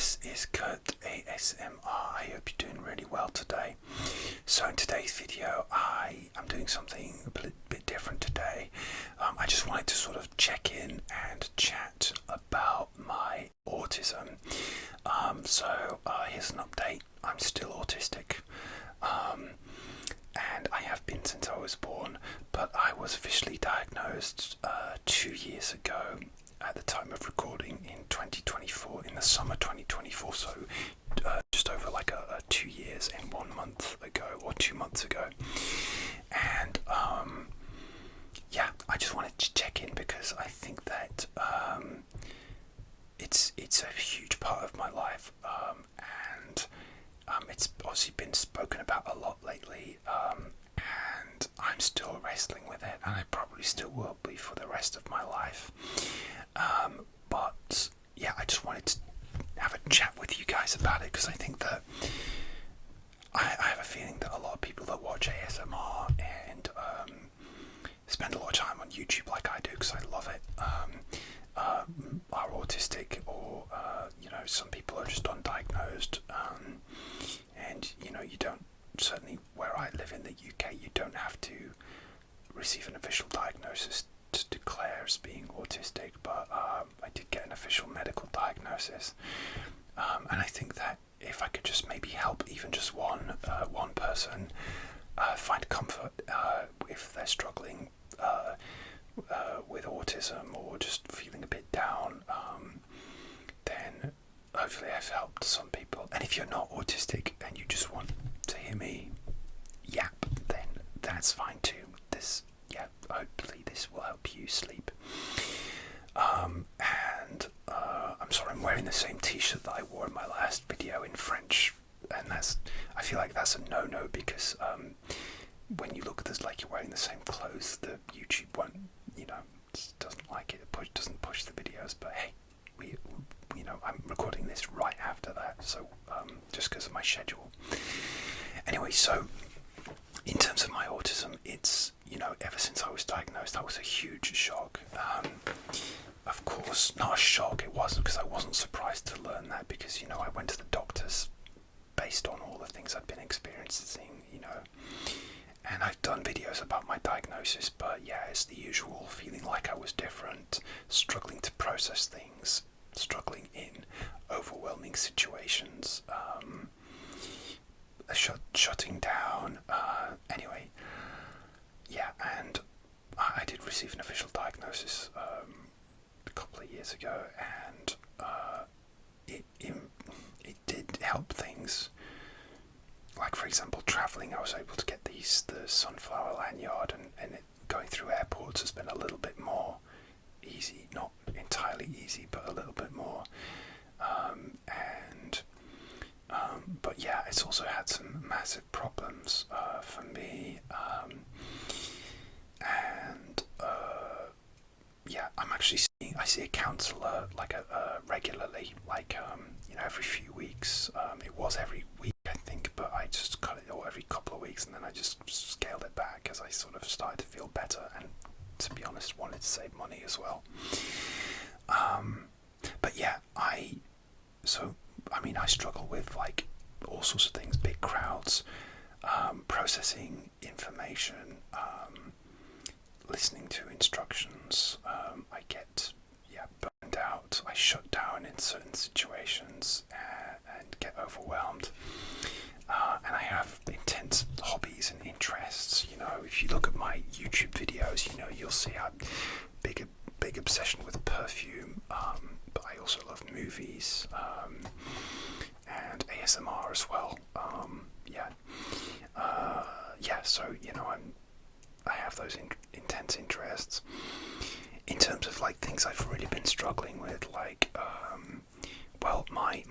this is Kurt ASMR. I hope you're doing really well today. So in today's video, I am doing something a bit different today. I just wanted to sort of check in and chat about my autism. So here's an update. I'm still autistic. And I have been since I was born, but I was officially diagnosed 2 years ago at the time of recording in 2024, in the summer 2024, so just over like 2 years and 1 month ago, or 2 months ago. And yeah, I just wanted to check in because I think that it's a huge part of my life, and it's obviously been spoken about a lot lately, and I'm still wrestling with it, and I probably still will be for the rest of my life. But yeah, I just wanted to have a chat with you guys about it because I think that I have a feeling that a lot of people that watch ASMR and spend a lot of time on YouTube like I do, because I love it, are autistic, or some people are just undiagnosed, and you don't, certainly where I live in the UK, you don't have to receive an official diagnosis to declare as being autistic, but I did get an official medical diagnosis, and I think that if I could just maybe help even just one person find comfort if they're struggling with autism or just feeling a bit down, then hopefully I've helped some people. And if you're not autistic and you just want to hear me yap, then that's fine too. Hopefully this will help you sleep. And I'm sorry, I'm wearing the same t-shirt that I wore in my last video in French, and I feel like that's a no-no, because when you look at this like you're wearing the same clothes, the YouTube one, doesn't like it. It doesn't push the videos. But hey, I'm recording this right after that, so just because of my schedule. Anyway, so in terms of my autism, it's, ever since I was diagnosed, that was a huge shock. Of course, not a shock, it wasn't, because I wasn't surprised to learn that, because, I went to the doctors based on all the things I'd been experiencing, and I've done videos about my diagnosis, but yeah, it's the usual, feeling like I was different, struggling to process things, struggling in overwhelming situations, shutting down, anyway, yeah, and I did receive an official diagnosis a couple of years ago, and it did help things. Like, for example, travelling, I was able to get the sunflower lanyard, and going through airports has been a little bit more easy, not entirely easy, but a little bit more, but yeah, it's also had some massive problems for me, and yeah, I see a counsellor like regularly, like every few weeks. It was every week, I think, but I just cut it every couple of weeks, and then I just scaled it back as I sort of started to feel better, and to be honest, wanted to save money as well. But yeah, I struggle with like all sorts of things, big crowds, processing information, listening to instructions. I get burned out. I shut down in certain situations and get overwhelmed. And I have intense hobbies and interests. If you look at my YouTube videos, you'll see I have big obsession with perfume. But I also love movies, and ASMR as well. So I have those intense interests. In terms of like things I've really been struggling with, like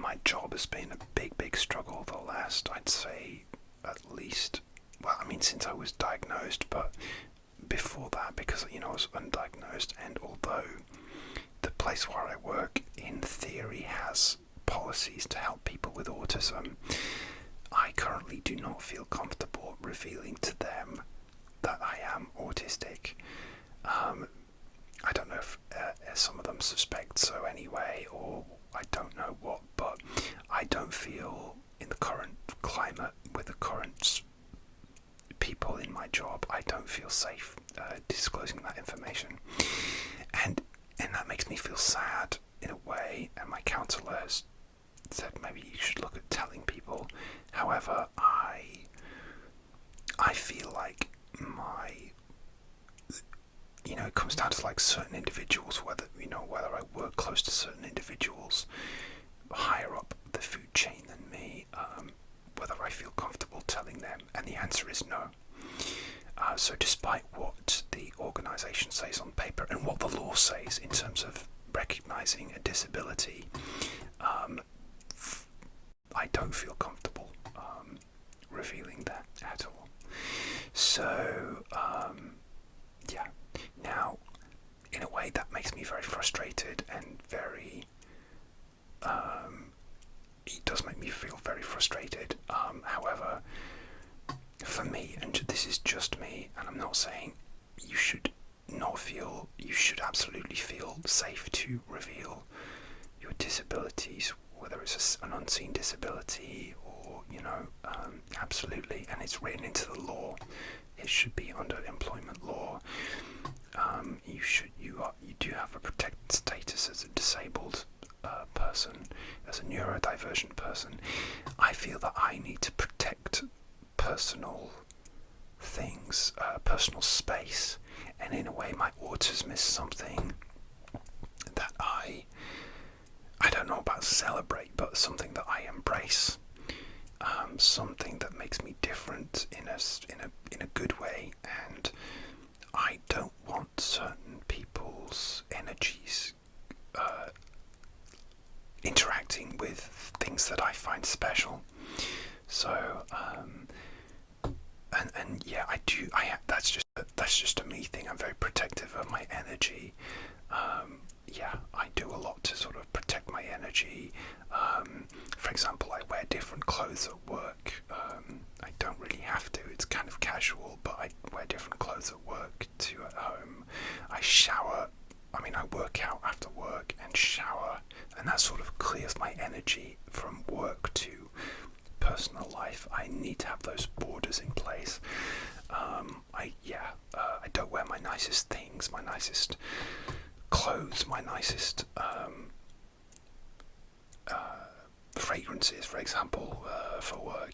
my job has been a big struggle the last, I'd say, at least, since I was diagnosed, but before that, because I was undiagnosed, and although the place where I work in theory has policies to help people with autism, I currently do not feel comfortable revealing to them that I am autistic. I don't know if some of them suspect so anyway, or I don't know what, but my counsellor has said maybe you should look at telling people. However, I feel like it comes down to like certain individuals, whether I work close to certain individuals higher up the food chain than me, whether I feel comfortable telling them, and the answer is no. So despite what the organisation says on paper and what the law says in terms of recognising a disability, I don't feel comfortable revealing that at all. So, yeah. Now, in a way, that makes me very frustrated and very... it does make me feel very frustrated. However, for me, and this is just me, and I'm not saying you should absolutely feel safe to reveal your disabilities, whether it's an unseen disability or, absolutely, and it's written into the law. It should be under employment law. You do have a protected status as a disabled person, as a neurodivergent person. I feel that I need to protect personal things, personal space, and in a way my autism is something that I don't know about celebrate, but something that I embrace, something that makes me different in a good way, and I don't want certain people's energies interacting with things that I find special. So and yeah, that's just a me thing. I'm very protective of my energy. Yeah, I do a lot to sort of protect my energy. For example, I wear different clothes at work. I don't really have to, it's kind of casual, but I wear different clothes at work to at home. I shower, I work out after work and shower, and that sort of clears my energy from work to personal life. I need to have those borders in place. I don't wear my nicest things, my nicest clothes, my nicest fragrances, for example, for work,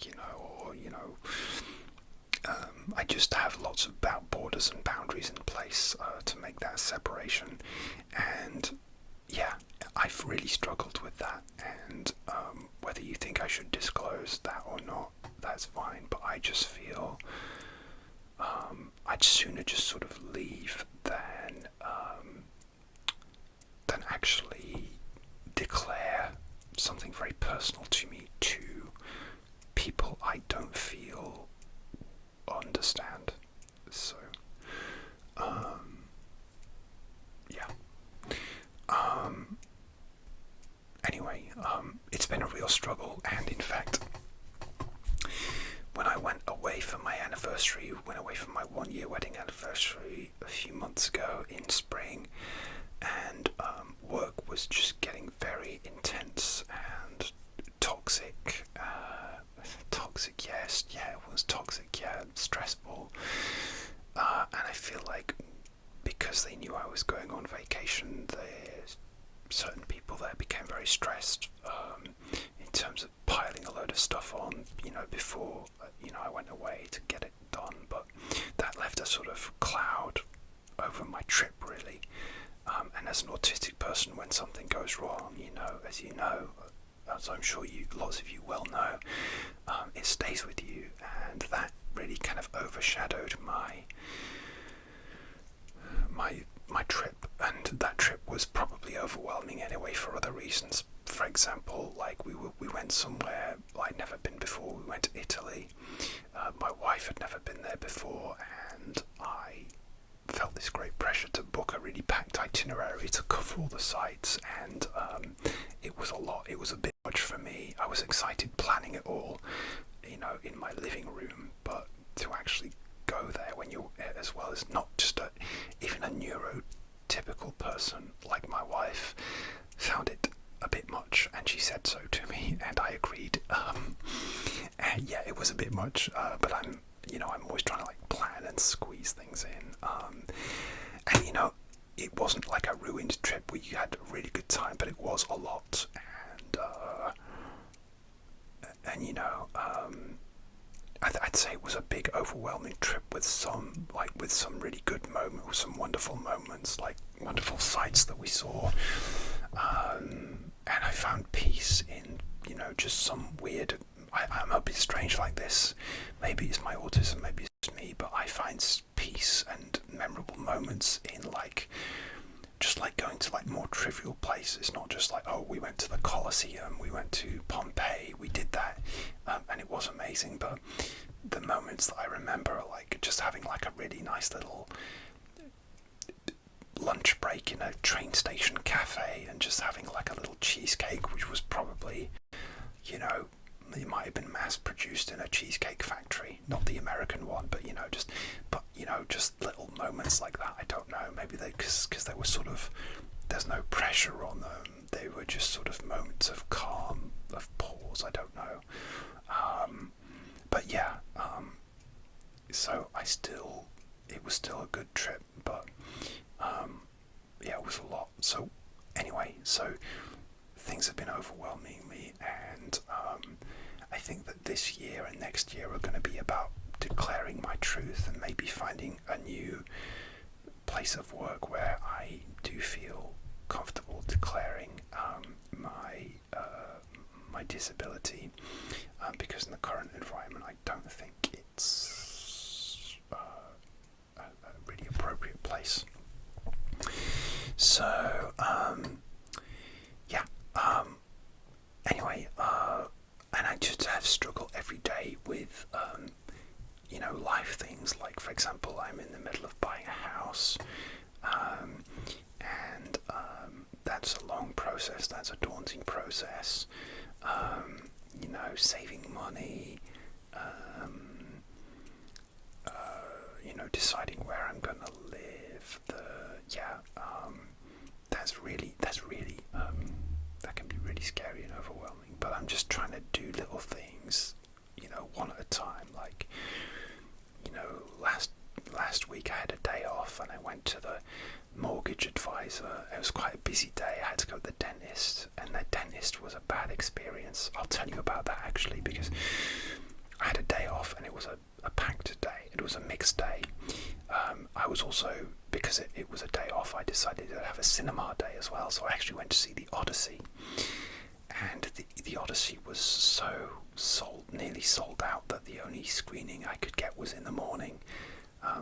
I just have lots of borders and boundaries in place to make that separation, and yeah, I've really struggled with that, and whether you think I should disclose that or not, that's fine, but I just feel I'd sooner just sort of leave than actually declare something very personal to me to people I don't feel understand. So yeah. Anyway, it's been a real struggle, and in fact, when I went away for my 1-year wedding anniversary a few months ago in spring, and work was just getting very intense and toxic. Yes, yeah, it was toxic, yeah, stressful. And I feel like because they knew I was going on vacation, certain people there became very stressed in terms of piling a load of stuff on, before I went away to get it done. But that left a sort of cloud over my trip, really. And as an autistic person, when something goes wrong, as I'm sure lots of you well know, it stays with you, and that really kind of overshadowed my trip, and that trip was probably overwhelming anyway for other reasons. For example, like we went somewhere I'd never been before. We went to Italy. My wife had never been there before, and I felt this great pressure to book a really packed itinerary to cover all the sites, and it was a lot. It was a bit much for me. I was excited planning it all, in my living room, but to actually go there when you're, as well as not just even a neurotypical person like my wife, found it a bit much, and she said so to me, and I agreed. And yeah, it was a bit much, but I'm always trying to plan and squeeze things in. And it wasn't like a ruined trip where you had a really good time, but it was a lot, say it was a big, overwhelming trip with some really good moments, some wonderful moments, like wonderful sights that we saw, and I found peace in, just some weird. I'm a bit strange like this. Maybe it's my autism, maybe it's me, but I find peace and memorable moments in just going to more trivial places, not just we went to the Colosseum, we went to Pompeii, we did that, and it was amazing, but the moments that I remember are just having a really nice little lunch break in a train station cafe and just having a little cheesecake, which was probably, it might have been mass produced in a cheesecake factory, not the American one, but just little moments like that. I don't know, maybe because they were sort of, there's no pressure on them, they were just sort of moments of calm, of pause, I don't know. But yeah, so it was still a good trip, but yeah, it was a lot. So anyway, things have been overwhelming me, and I think that this year and next year are going to be about declaring my truth and maybe finding a new place of work where I do feel comfortable declaring my disability, because in the current environment I don't think it's a really appropriate place. So yeah, anyway, and I just have struggled every day with life things, like for example I'm in the middle of buying a house, and that's a long process, that's a daunting process, saving money, deciding where I'm gonna live, that can be really scary and overwhelming, but I'm just trying to do little things, one at a time. Last week I had a day off and I went to the mortgage advisor. It was quite a busy day. I had to go to the dentist, and the dentist was a bad experience. I'll tell you about that actually, because I had a day off and it was a packed day. It was a mixed day. I was also, because it was a day off, I decided to have a cinema day as well, so I actually went to see the Odyssey, and the Odyssey was nearly sold out that the only screening I could get was in the morning.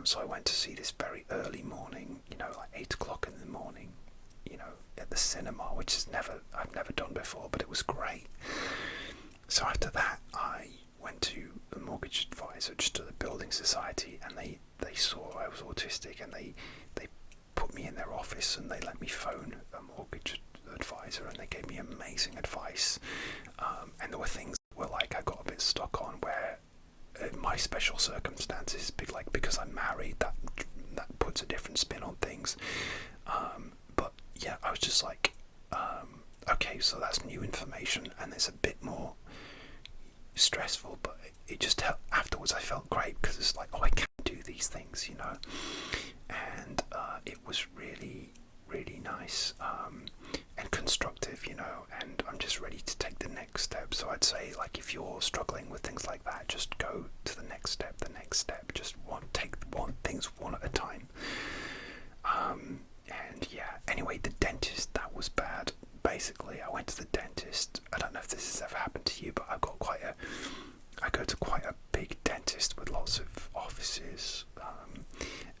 So I went to see this very early morning, 8 o'clock in the morning, at the cinema, which I've never done before, but it was great. So after that, I went to the mortgage advisor, just to the building society, and they saw I was autistic, and they put me in their office and they let me phone a mortgage advisor, and they gave me amazing advice. And there were things that I got a bit stuck on, where my special circumstances, because I'm married, that puts a different spin on things. But yeah, I was just okay, so that's new information, and it's a bit more stressful, but it just afterwards I felt great, because it's I can do these things, and it was really, really nice, and constructive, and I'm just ready to take the next step. So I'd say, if you're struggling with things like that, just go to the next step, just take things one at a time. And yeah, anyway, the dentist, that was bad. Basically, I went to the dentist. I don't know if this has ever happened to you, but I go to quite a big dentist with lots of offices,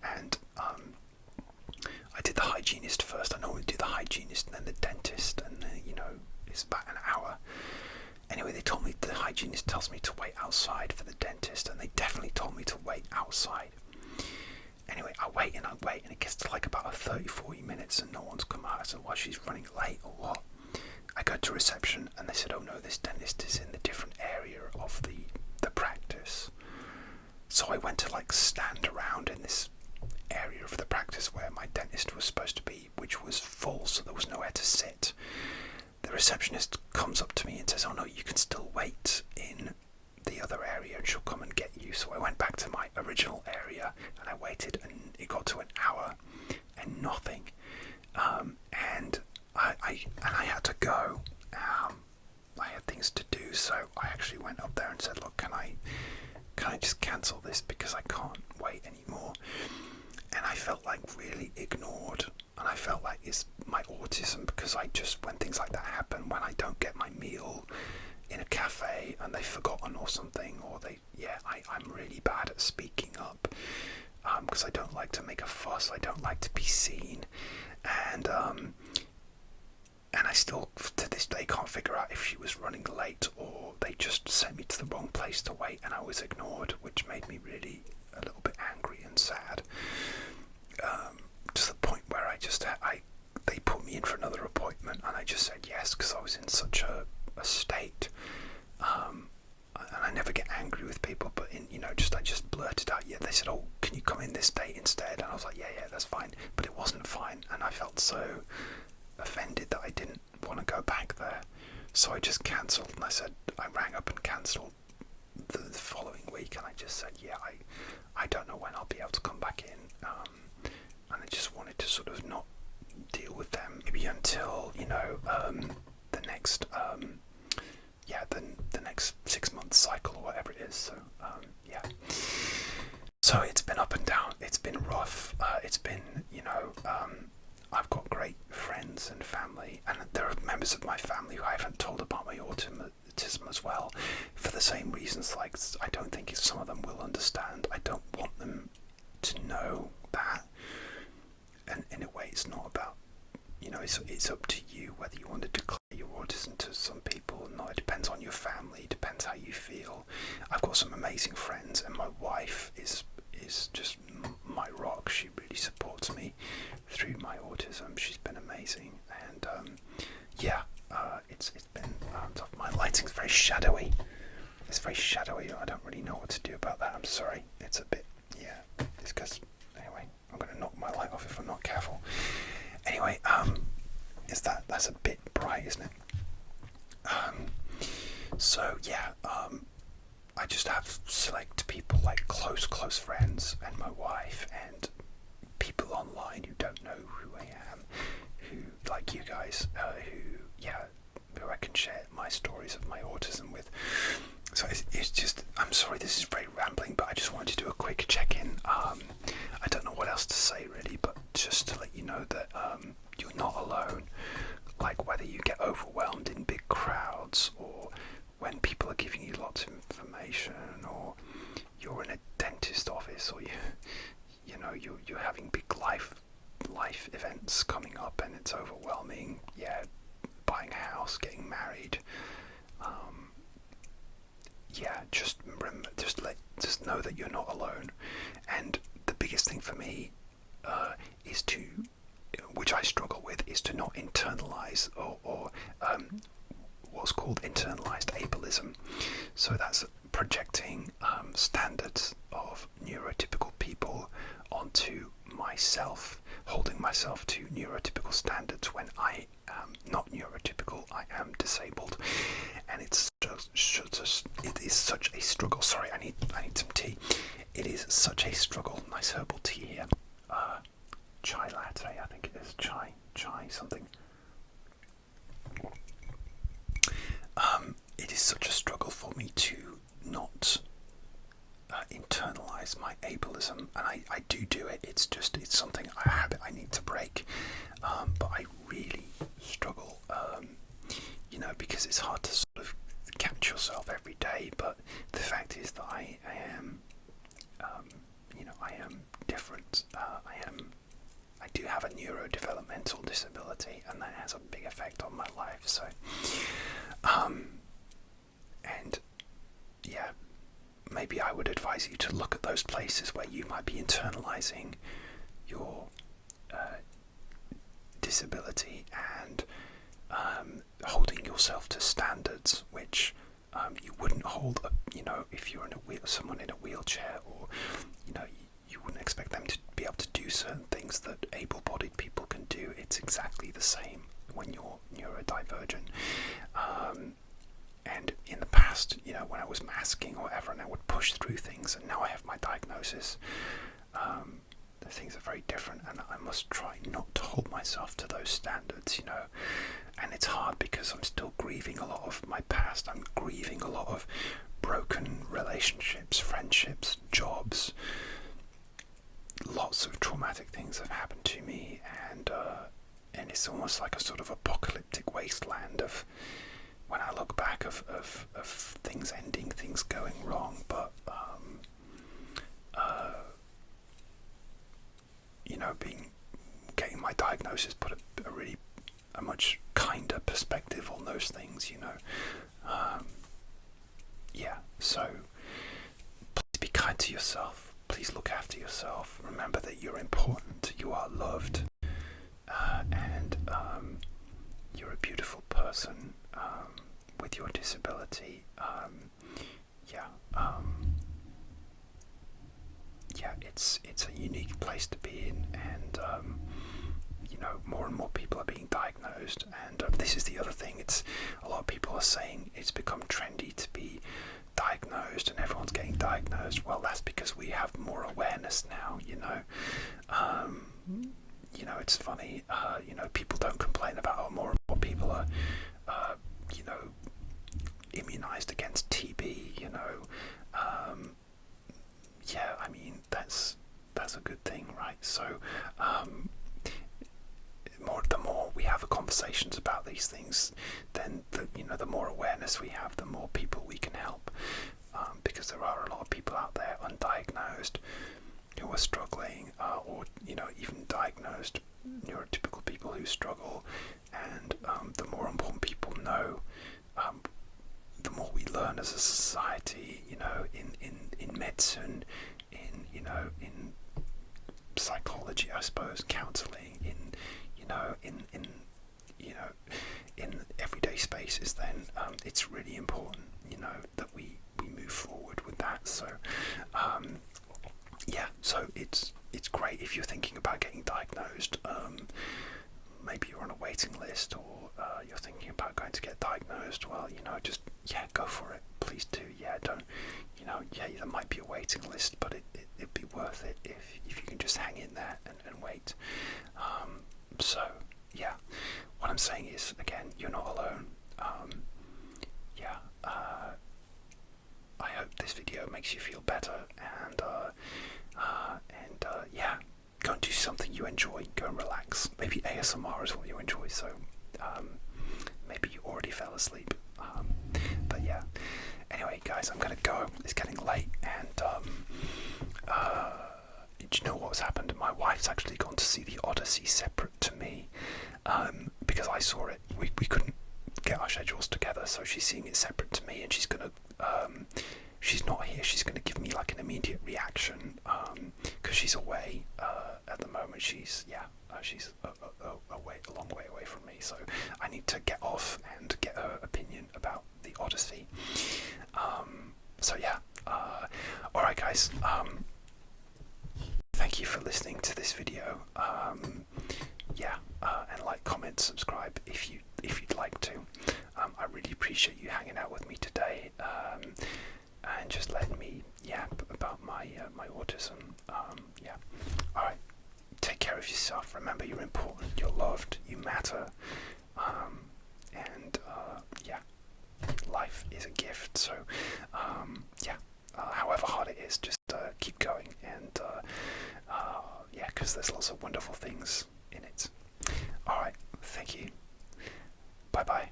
and I did the hygienist first. I normally do the hygienist and then the dentist, and it's about an hour. Anyway, the hygienist tells me to wait outside for the dentist, and they definitely told me to wait outside. Anyway, I wait, and it gets to about 30-40 minutes and no one's come out. I said, well, she's running late or what? I go to reception and they said, oh no, this dentist is in the different area of the practice. So I went to stand around in this area of the practice where my dentist was supposed to be, which was full, so there was nowhere to sit. The receptionist comes up to me and says, oh no, you can still wait in the other area and she'll come and get you. So I went back to my original area and I waited, and it got to an hour and nothing, and I had to go. I had things to do, so I actually went up there and said, look, can I just cancel cancel this because I can't wait anymore. And I felt like really ignored, and I felt like it's my autism, because I just, when things like that happen, when I don't get my meal in a cafe and they've forgotten or something, or I'm really bad at speaking up, because I don't like to make a fuss, I don't like to be seen, and I still to this day can't figure out if she was running late or they just sent me to the wrong place to wait and I was ignored, which made me really a little bit angry and sad, to the point where they put me in for another appointment and I just said yes because I was in such a state, and I never get angry with people, but I just blurted out, they said, oh, can you come in this date instead? And I was like, yeah, that's fine, but it wasn't fine, and I felt so offended that I didn't want to go back there, so I just cancelled, and I rang up and cancelled the following week, and I just said, I don't know when I'll be able to come back in, and I just wanted to sort of not deal with them maybe until the next the next 6 month cycle or whatever it is. So it's been up and down, it's been rough, it's been I've got great friends and family, and there are members of my family who I haven't told about my autism as well, for the same reasons. Like, I don't think some of them will understand. I don't want them to know that, and in a way it's not about, it's up to you whether you want to declare your autism to some people or not. It depends on your family, it depends how you feel. I've got some amazing friends, and my wife is just my rock. She really supports me through my autism. She's been amazing, and it's been tough. My lighting's very shadowy. It's very shadowy. I don't really know what to do about that. I'm sorry. It's a bit, it's because, anyway, I'm going to knock my light off if I'm not careful. Anyway, that's a bit bright, isn't it? I just have select people like close friends and my wife and people online who don't know who I am, who, like you guys, who I can share my stories of my autism with. So it's just, I'm sorry this is very rambling, but I just wanted to do a quick check-in. I don't know what else to say really, but just to let you know that you're not alone. Like, whether you get overwhelmed in big crowds, or when people are giving you lots of information, or you're in a dentist office, or you're having big life events coming up and it's overwhelming. Buying a house, getting married. Just know that you're not alone. And the biggest thing for me is to, which I struggle with, is to not internalize or what's called internalized ableism. So that's projecting standards of neurotypical people onto myself, holding myself to neurotypical standards when I am not neurotypical, I am disabled, and it is such a struggle. Sorry, I need some tea. It is such a struggle. Nice herbal tea here. Chai latte, I think it is. Chai something. It is such a struggle for me to not internalize my ableism, and I do it. It's something, a habit I need to break, but I really struggle, because it's hard to sort of catch yourself every day. But the fact is that I am different. I do have a neurodevelopmental disability, and that has a big effect on my life. So, maybe I would advise you to look at those places where you might be internalizing your disability and holding yourself to standards which you wouldn't hold, if you're someone in a wheelchair, or you wouldn't expect them to be able to do certain things that able-bodied people can do. It's exactly the same when you're neurodivergent. And in the past, when I was masking or whatever, and I would push through things, and now I have my diagnosis, the things are very different, and I must try not to hold myself to those standards, and it's hard because I'm still grieving a lot of my past. I'm grieving a lot of broken relationships, friendships, jobs. Lots of traumatic things have happened to me, and it's almost like a sort of apocalyptic wasteland of, when I look back, of things ending, things going wrong. But you know, getting my diagnosis put a much kinder perspective on those things, you know. Yeah, so please be kind to yourself. Please look after yourself. Remember that you're important, you are loved, and you're a beautiful person with your disability. It's a unique place to be in, and you know, more and more people are being diagnosed, and this is the other thing. It's a lot of people are saying it's become trendy to be diagnosed, and everyone's getting diagnosed. Well, that's because we have more awareness now, you know. You know, it's funny, you know, people don't complain about how more and more people are you know, immunized against TB, you know. Yeah, I mean, that's a good thing, right? So the more we have conversations about these things, then you know, the more awareness we have, the more people we can help, because there are a lot of people out there undiagnosed who are struggling, or you know, even diagnosed neurotypical people who struggle, and the more important people know, the more we learn as a society, you know, in medicine, you know, in psychology, I suppose, counselling, you know, in everyday spaces. Then it's really important, you know, that we move forward with that. So yeah, so it's great if you're thinking about getting diagnosed. Maybe you're on a waiting list, or you're thinking about going to get diagnosed. Well, you know, just go for it. Please do. Yeah, don't, you know, there might be a waiting list, but it'd be worth it if you can just hang in there and wait. So yeah, what I'm saying is, again, you're not alone. I hope this video makes you feel better, and yeah, go and do something you enjoy. Go and relax. Maybe ASMR is what you enjoy, so maybe you already fell asleep. But yeah, anyway, guys, I'm gonna go. It's getting late, and do you know what's happened? My wife's actually gone to see the Odyssey separate to me, because I saw it. We couldn't get our schedules together, so she's seeing it separate to me, and she's gonna she's not here. She's gonna give me like an immediate reaction, because she's away at the moment. She's a long way away from me, so I need to get off and get her opinion about the Odyssey. So yeah, alright guys, thank you for listening to this video. And like, comment, subscribe if you'd like to. I really appreciate you hanging out with me today, and just letting me yap about my autism. Alright, take care of yourself. Remember, you're important, you're loved, you matter, and life is a gift. So however hard it is, just keep going, and because there's lots of wonderful things in it. Alright, thank you. Bye bye.